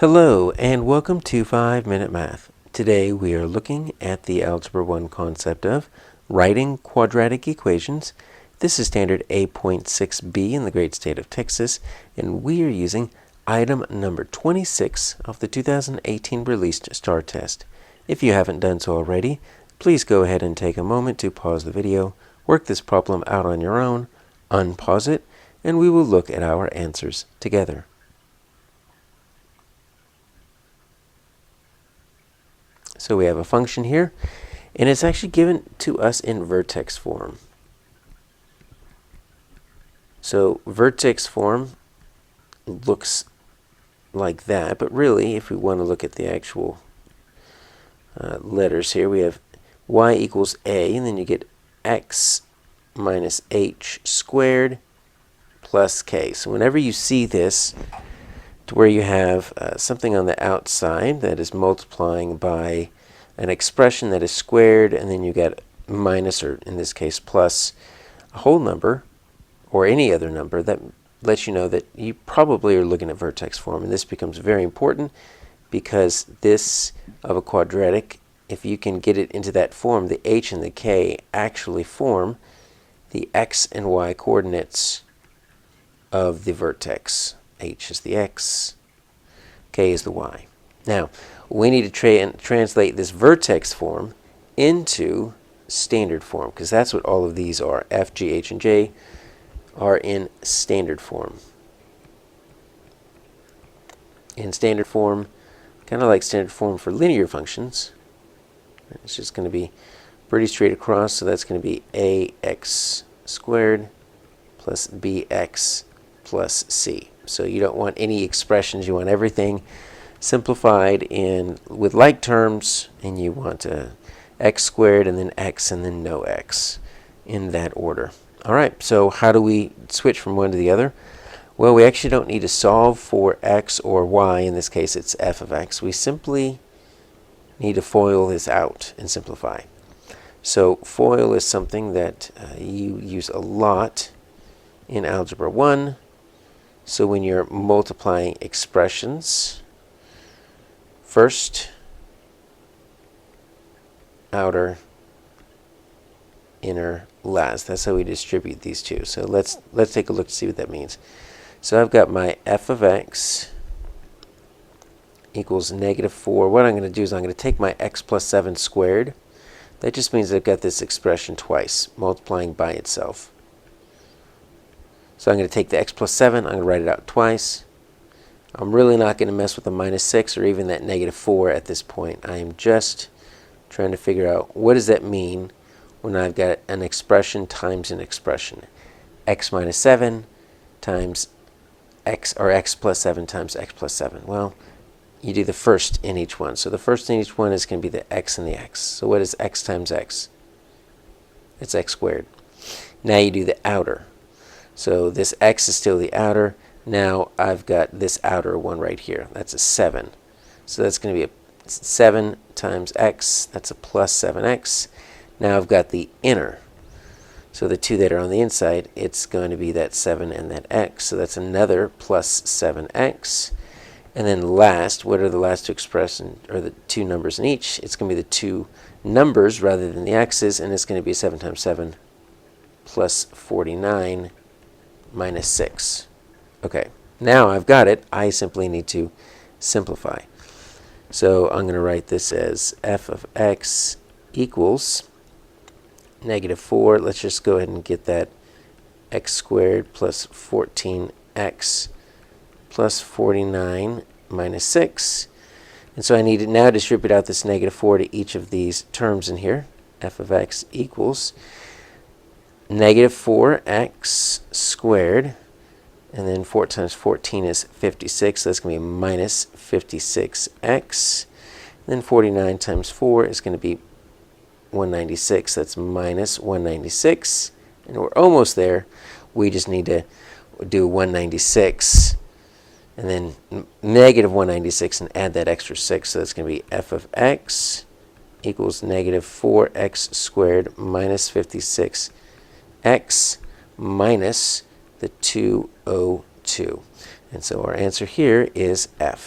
Hello and welcome to 5-Minute Math. Today we are looking at the Algebra 1 concept of writing quadratic equations. This is standard A.6B in the great state of Texas, and we are using item number 26 of the 2018 released STAAR test. If you haven't done so already, please go ahead and take a moment to pause the video, work this problem out on your own, unpause it, and we will look at our answers together. So we have a function here, and it's actually given to us in vertex form. So vertex form looks like that, but really, if we want to look at the actual letters here, we have y equals a, and then you get x minus h squared plus k. So whenever you see this, to where you have something on the outside that is multiplying by an expression that is squared, and then you get minus, or in this case plus, a whole number or any other number, that lets you know that you probably are looking at vertex form. And this becomes very important because this of a quadratic, if you can get it into that form, the h and the k actually form the x and y coordinates of the vertex. H is the x, k is the y. Now, we need to translate this vertex form into standard form, because that's what all of these are. F, G, H, and J are in standard form. In standard form, kind of like standard form for linear functions, it's just going to be pretty straight across, so that's going to be ax squared plus bx plus c. So you don't want any expressions, you want everything simplified with like terms, and you want x squared and then x and then no x in that order. Alright, so how do we switch from one to the other? Well, we actually don't need to solve for x or y. In this case it's f of x. We simply need to FOIL this out and simplify. So FOIL is something that you use a lot in Algebra 1. So when you're multiplying expressions, first, outer, inner, last. That's how we distribute these two. So let's take a look to see what that means. So I've got my f of x equals -4. What I'm going to do is I'm going to take my x plus 7 squared. That just means I've got this expression twice, multiplying by itself. So I'm going to take the x plus 7, I'm going to write it out twice. I'm really not going to mess with the -6 or even that -4 at this point. I am just trying to figure out what does that mean when I've got an expression times an expression. X minus 7 times x, or x plus 7 times x plus 7. Well, you do the first in each one. So the first in each one is going to be the x and the x. So what is x times x? It's x squared. Now you do the outer. So this x is still the outer. Now I've got this outer one right here. That's a 7. So that's going to be a 7 times x. That's a plus 7x. Now I've got the inner. So the two that are on the inside, it's going to be that 7 and that x. So that's another plus 7x. And then last, what are the last two expressions, or the two numbers in each? It's going to be the two numbers rather than the x's, and it's going to be 7 times 7 plus 49 minus 6. Okay, now I've got it. I simply need to simplify. So I'm going to write this as f of x equals -4. Let's just go ahead and get that x squared plus 14x plus 49 minus 6. And so I need to now distribute out this -4 to each of these terms in here. F of x equals -4x squared, and then 4 times 14 is 56, so that's going to be minus 56x. And then 49 times 4 is going to be 196, that's minus 196. And we're almost there. We just need to do 196 and then -196 and add that extra 6, so that's going to be f of x equals -4x squared minus 56x minus the 202. And so our answer here is F.